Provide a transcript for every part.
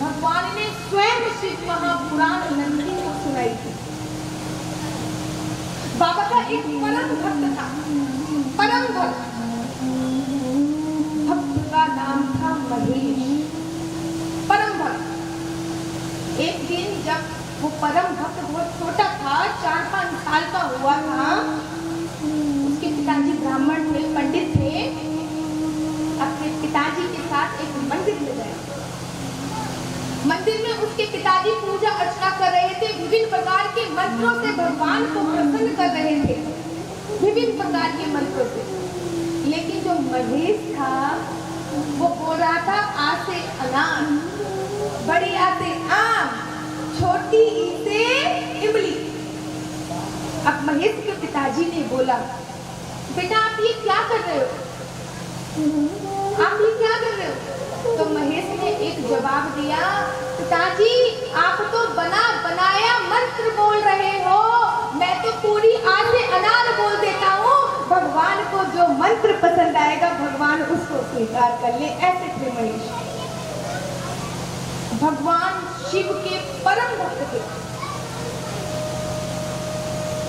भगवान ने स्वयं शिव महापुराण नंदी को सुनाई थी। बाबा का एक परम भक्त था, परम भक्त का नाम था महेश, परम भक्त। एक दिन जब वो परम भक्त बहुत छोटा था, 4-5 साल का हुआ था, उसके पिताजी ब्राह्मण थे, पंडित थे, अपने पिताजी के साथ एक मंदिर में गया। मंदिर में उसके पिताजी पूजा अर्चना कर रहे थे, विभिन्न प्रकार के मंत्रों से भगवान को प्रसन्न कर रहे थे, विभिन्न प्रकार के मंत्रों से। लेकिन जो महेश था वो बोल रहा था आ से अनार, बड़ी आ से आम, छोटी ई से इमली। अब महेश के पिताजी ने बोला, बेटा आप ये क्या कर रहे हो, आप ये क्या कर रहे हो? तो महेश ने एक जवाब दिया, पिताजी आप तो बना बनाया मंत्र बोल रहे हो, मैं तो पूरी आ से अनार बोल देता हूँ। भगवान को जो मंत्र पसंद आएगा भगवान उसको स्वीकार कर ले। ऐसे थे महेश। भगवान शिव के परम भक्त थे।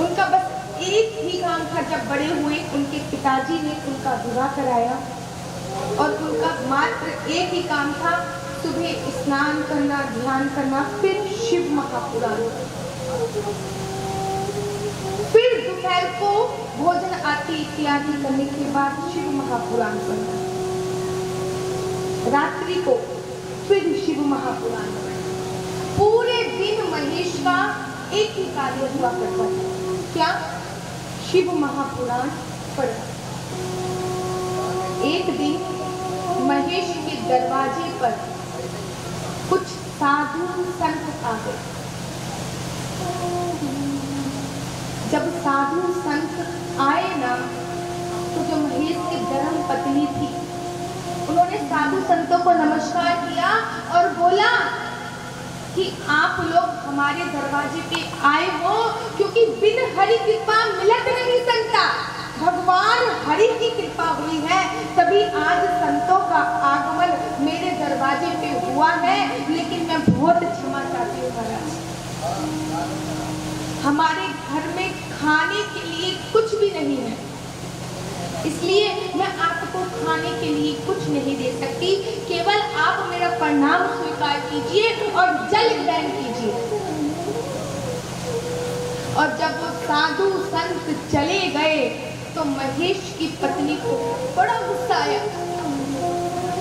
उनका बस एक ही काम था, जब बड़े हुए उनके पिताजी ने उनका विवाह कराया और उनका मात्र एक ही काम था, सुबह स्नान करना, ध्यान करना, फिर शिव महापुराण, फिर दोपहर को भोजन आदि इत्यादि करने के बाद शिव महापुराण पढ़ना, रात्रि को फिर शिव महापुराण पढ़ना। पूरे दिन महेश का एक ही कार्य हुआ करता था, क्या? शिव महापुराण पढ़ना। एक दिन महेश के दरवाजे पर कुछ साधु संत आ गए। जब साधु संत आए ना, तो जो महेश की धर्म पत्नी थी, उन्होंने साधु संतों को नमस्कार किया और बोला कि आप लोग हमारे दरवाजे पे आए हो क्योंकि बिन हरि कृपा मिलत नहीं संता, भगवान हरि की कृपा हुई है, तभी आज संतों का आगमन मेरे दरवाजे पे हुआ है। लेकिन मैं बहुत क्षमा चाहती हूँ महाराज, हमारे घर में खाने के लिए कुछ भी नहीं है, इसलिए मैं आपको खाने के लिए कुछ नहीं दे सकती, केवल आप मेरा प्रणाम स्वीकार कीजिए और जल ग्रहण कीजिए। और जब वो साधु संत चले गए तो महेश की पत्नी को बड़ा गुस्सा आया,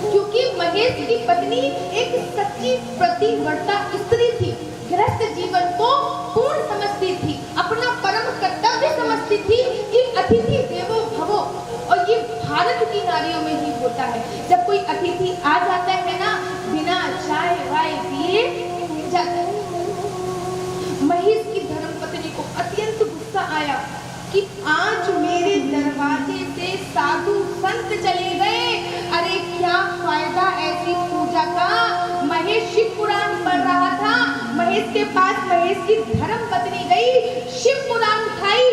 क्योंकि महेश की पत्नी एक सच्ची प्रतिव्रता स्त्री थी, गृहस्थ जीवन को पूर्ण समझती थी, अपना परम कर्तव्य समझती थी कि अतिथि देवो भवो। और ये भारत की नारियों में ही होता है, जब कोई अतिथि आ जाता है ना, बिना चाय वाय पिए जाता है। महेश की धर्मपत्नी को अत्यंत गुस्सा आया कि आज मेरे दरवाजे से साधु संत चले गए, अरे क्या फायदा ऐसी पूजा का। महेश शिव पुराण पढ़ रहा था, महेश के पास महेश की धर्म पत्नी गई, शिव पुराण उठाई,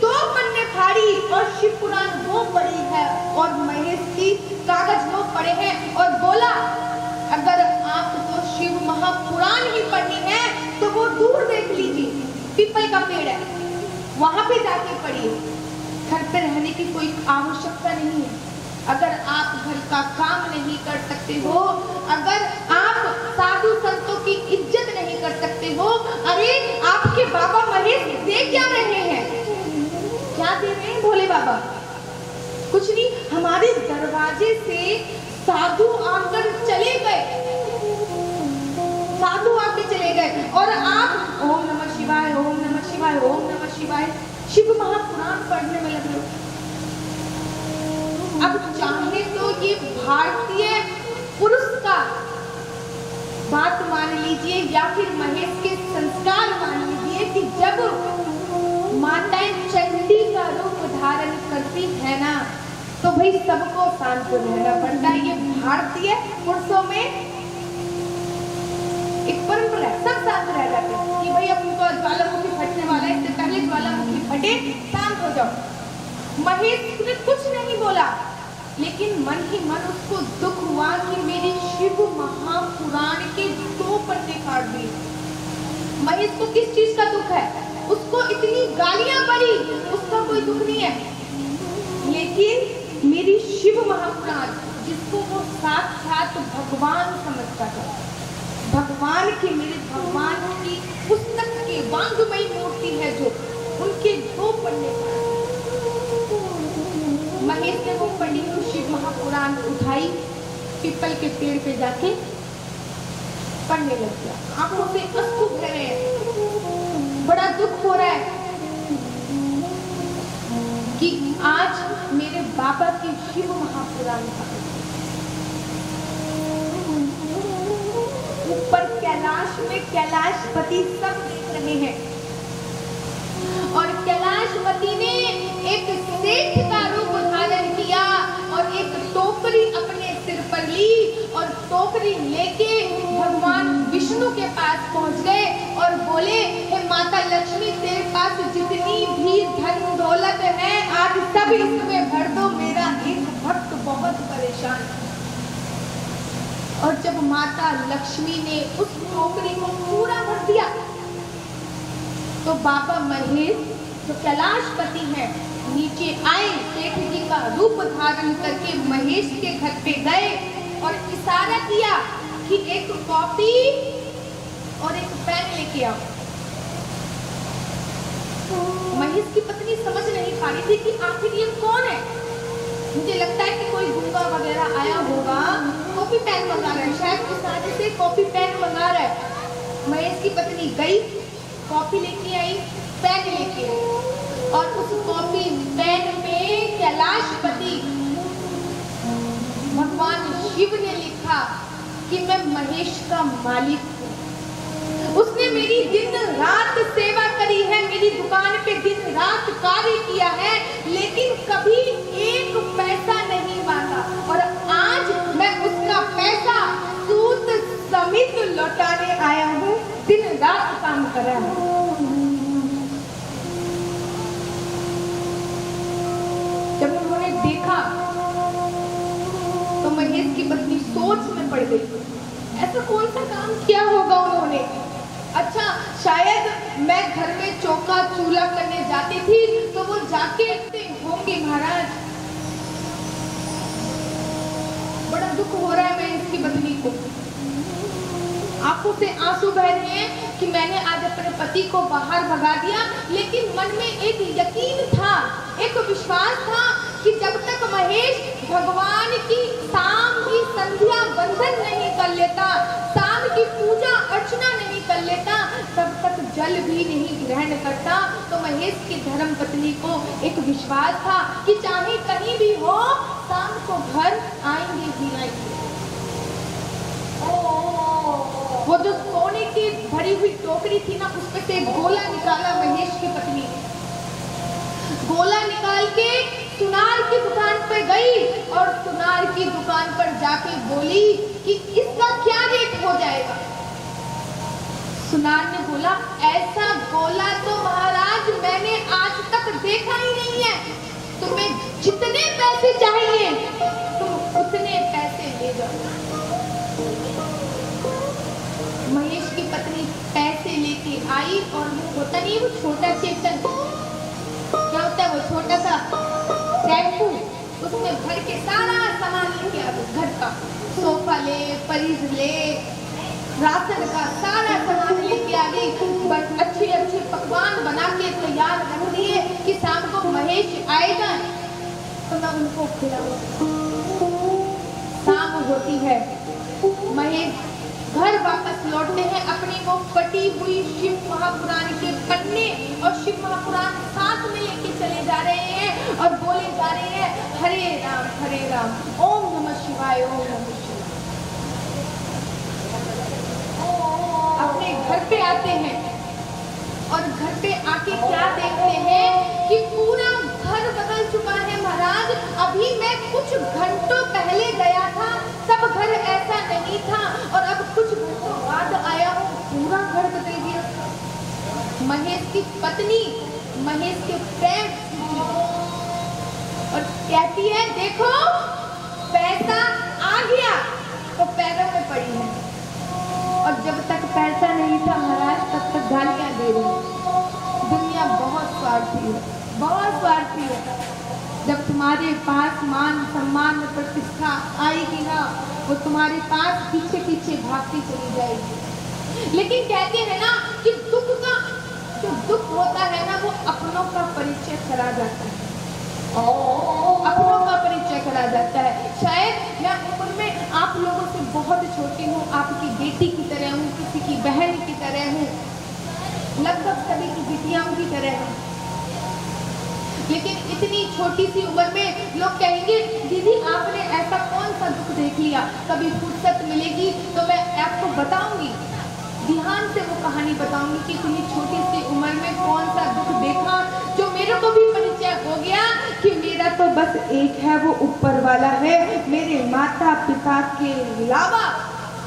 2 पन्ने फाड़ी और शिव पुराण वो पढ़ी है और महेश की कागज वो पढ़े हैं और बोला, अगर आपको शिव महापुराण ही पढ़नी है तो वो दूर देख लीजिए, पीपल का पेड़ है, वहां पे जाके पढ़िए, घर पे रहने की कोई आवश्यकता नहीं है। अगर आप घर का काम नहीं कर सकते हो, अगर आप साधु संतों की इज्जत नहीं कर सकते हो, अरे आपके बाबा महेश दे क्या रहे हैं, क्या दे रहे हैं भोले बाबा? कुछ नहीं, हमारे दरवाजे से साधु आकर चले गए, साधु आके चले गए और आप ओम नमः शिवाय, ओम नमः शिवाय, ओम नमः शिवाय शिव महापुराण पढ़ने में लगे। अब चाहे तो ये भारतीय पुरुष का बात मान लीजिए या फिर महेश के संस्कार मान लीजिए कि जब माताएं चंडी का रूप धारण करती है ना, तो भाई सबको शांत रहना पड़ता है। ये भारतीय पुरुषों में एक परंपरा है, सब शांत रह जाते हैं कि भाई अब उनको ज्वालामुखी फटने वाला है, इससे पहले ज्वालामुखी फटे, शांत हो जाओ। महेश ने कुछ नहीं बोला, लेकिन मन ही मन उसको दुख हुआ कि मेरी शिव महापुराण के 2 पन्ने काट दिए। महेश को किस चीज का दुख है? उसको इतनी गालियां पड़ी, उसका कोई दुख नहीं है। लेकिन मेरी शिव महापुराण, जिसको वो साक्षात भगवान समझता था, भगवान की, मेरे भगवान की पुस्तक के वांग्मयी मूर्ति है जो, उनके 2 पन्ने महेश ने वो पढ़ी तो शिव महापुराण उठाई, पीपल के पेड़ पे जाके पढ़ने लग गया। आंखों से अश्रु बह रहे हैं, बड़ा दुख हो रहा है कि आज मेरे बाबा की शिव महापुराण का ऊपर कैलाश में कैलाशपति सब देख रहे हैं और कैलाशपति ने एक सेठ का रूप धारण किया और एक टोकरी अपने सिर पर ली और टोकरी लेके भगवान विष्णु के पास पहुंच गए और बोले, हे माता लक्ष्मी, तेरे पास जितनी भी धन दौलत है आज सब इसमें भर दो, मेरा एक भक्त बहुत परेशान है। और जब माता लक्ष्मी ने उस टोकरी को पूरा भर दिया तो बाबा महेश जो कैलाशपति है नीचे आए, सेठ जी का रूप धारण करके महेश के घर पे गए और इशारा किया कि एक कॉपी और एक पेन लेके आओ। महेश की पत्नी समझ नहीं पा रही थी कि आखिर ये कौन है। मुझे लगता है कि कोई गुंगा वगैरह आया होगा, कॉपी पेन मंगा रहा है, शायद उस आदमी से कॉपी पेन मंगा रहा है। महेश की पत्नी गई, कॉपी लेके आई, पेन लेके आई और उस कॉपी पेन में कैलाशपति भगवान शिव ने लिखा कि मैं महेश का मालिक हूँ। उसने मेरी दिन रात सेवा करी है, मेरी दुकान पे दिन रात कार्य किया है, लेकिन कभी एक पैसा नहीं मांगा और आज मैं उसका पैसा सूद समेत लौटाने आया हूँ। दिन रात काम कर रहा है। जब उन्होंने देखा तो महेश की पत्नी सोच में पड़ गई, ऐसा कौन सा काम किया होगा उन्होंने। अच्छा, शायद मैं घर में चौका चूल्हा करने जाती थी तो वो जाके होंगे महाराज। बड़ा दुख हो रहा है महेश की पत्नी को, आंखों से आंसू बह रहे हैं कि मैंने आज अपने पति को बाहर भगा दिया, लेकिन मन में एक यकीन था, एक विश्वास था कि जब तक महेश भगवान की शाम की संध्या बंधन नहीं कर लेता, शाम की पूजा अर्चना नहीं कर लेता, तब तक जल भी नहीं ग्रहण करता। तो महेश की धर्म पत्नी को एक विश्वास था कि चाहे कहीं भी हो शाम को घर आएंगे ही आएंगे। वो जो सोने की भरी हुई टोकरी थी ना, उसमें से एक गोला निकाला महेश की पत्नी। गोला निकाल के सुनार की दुकान पर गई और सुनार की दुकान पर जाके बोली कि इसका क्या रेट हो जाएगा। सुनार ने बोला, ऐसा गोला तो महाराज मैंने आज तक देखा ही नहीं है, तुम्हें जितने पैसे चाहिए तुम उतने पैसे ले जाओ। महेश की पत्नी पैसे लेके आई और वो होता नहीं, वो छोटा चेतन, क्या होता है वो छोटा सा टेम्पू, उसमें भर के सारा सामान लेके आ गई। घर का सोफा ले, परिज ले, राशन का सारा सामान लेके आ गई। बट अच्छे अच्छे पकवान बना के तैयार रख दिए कि शाम को महेश आएगा तो मैं उनको खिलाऊंगा। शाम होती है, महेश घर वापस लौटते हैं, अपनी वो कटी हुई शिव महापुराण के पन्ने और शिव महापुराण साथ में लेके चले जा रहे हैं और बोले जा रहे हैं, हरे राम, ओम नमः शिवाय, ओम नमः शिवाय। अपने घर पे आते हैं और घर पे आके क्या देखते हैं कि पूरा घर बदल चुका है महाराज। अभी मैं कुछ घंटों पहले गया था, तब घर ऐसा नहीं था और अब कुछ घंटों बाद आया हूँ, पूरा घर बदल गया। महेश की पत्नी महेश के पैर और कहती है, देखो पैसा आ गया तो पैरों में पड़ी है, और जब तक स्वार्थी है, बहुत स्वार्थी है। जब तुम्हारे पास मान सम्मान प्रतिष्ठा आएगी ना, वो तुम्हारे पास पीछे पीछे भागती चली जाएगी। लेकिन कहते हैं ना कि दुख का जो दुख होता है ना, वो अपनों का परिचय करा जाता है, अपनों का परिचय करा जाता है। शायद मैं उम्र में आप लोगों से बहुत छोटी हूँ, आपकी बेटी की तरह हूँ, किसी की बहन की तरह हूँ, लगभग सभी की बिटियाओं की तरह हूँ। लेकिन इतनी छोटी सी उम्र में लोग कहेंगे दीदी आपने ऐसा कौन सा दुख देख लिया, कभी फुर्सत मिलेगी तो मैं आपको बताऊंगी, ध्यान से वो कहानी बताऊंगी कि इतनी छोटी सी उम्र में कौन सा दुख देखा जो मेरे को भी परिचय हो गया कि मेरा तो बस एक है, वो ऊपर वाला है। मेरे माता पिता के अलावा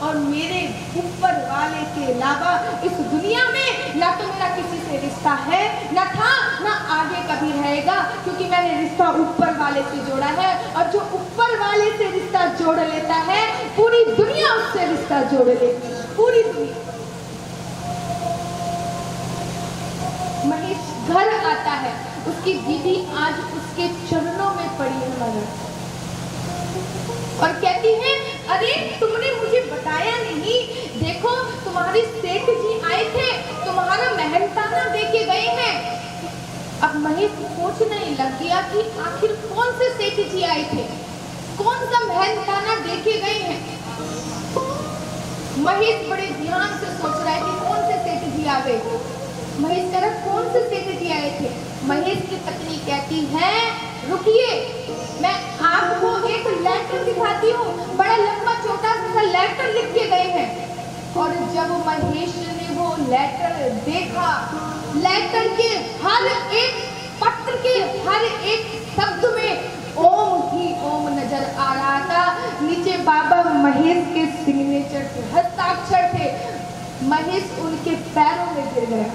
और मेरे ऊपर वाले के अलावा इस दुनिया में ना तो मेरा किसी से रिश्ता है, ना था, ना आगे कभी रहेगा, क्योंकि मैंने रिश्ता ऊपर वाले से जोड़ा है। और जो ऊपर वाले से रिश्ता जोड़ लेता है, पूरी दुनिया उससे रिश्ता जोड़ लेती है, पूरी दुनिया। महेश घर आता है, उसकी दीदी आज उसके चरणों में पड़ी है मदद, और कहती है अरे तुमने मुझे बताया नहीं, देखो तुम्हारे सेठ जी आए थे, तुम्हारा मेहनताना दे के गए हैं। अब महेश सोचने लग गया कि आखिर कौन से सेठ जी आए थे, कौन सा मेहनताना दे के गए हैं। महेश बड़े ध्यान से सोच रहा है कि कौन से सेठ जी आ गए। महेश कह रहा कौन से सेठ जी आए थे। महेश की पत्नी कहती है रुकिए, मैं आपको एक लेटर दिखाती हूँ, बड़ा लंबा छोटा सा लेटर लिख के गए हैं। और जब महेश ने वो लेटर देखा, लेटर के हर एक पत्र के हर एक शब्द में ओम ही ओम नजर आ रहा था। नीचे बाबा महेश के सिग्नेचर थे, हस्ताक्षर थे। महेश उनके पैरों में गिर गया,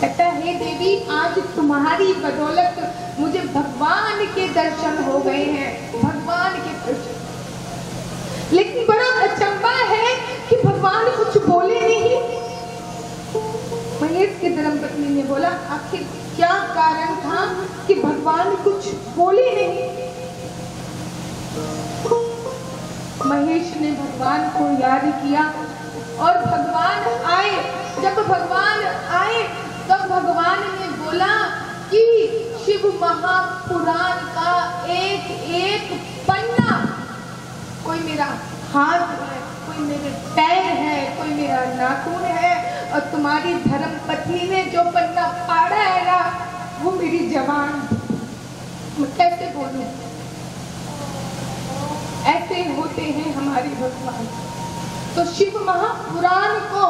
कहता हे देवी आज तुम्हारी बदौलत मुझे भगवान के दर्शन हो गए हैं, भगवान के दर्शन। लेकिन बड़ा अचंभा है कि भगवान कुछ बोले नहीं। महेश की धर्मपत्नी ने बोला आखिर क्या कारण था कि भगवान कुछ बोले नहीं। महेश ने भगवान को याद किया और भगवान आए। जब भगवान आए तब भगवान ने बोला कि शिव महापुराण का एक एक पन्ना, कोई मेरा हाथ है, कोई मेरे पैर है, कोई मेरा नाखून है, और तुम्हारी धर्मपत्नी ने जो पन्ना पाड़ा है ना वो मेरी जबान। मैं कैसे बोलूं, ऐसे होते हैं हमारे भगवान। तो शिव महापुराण को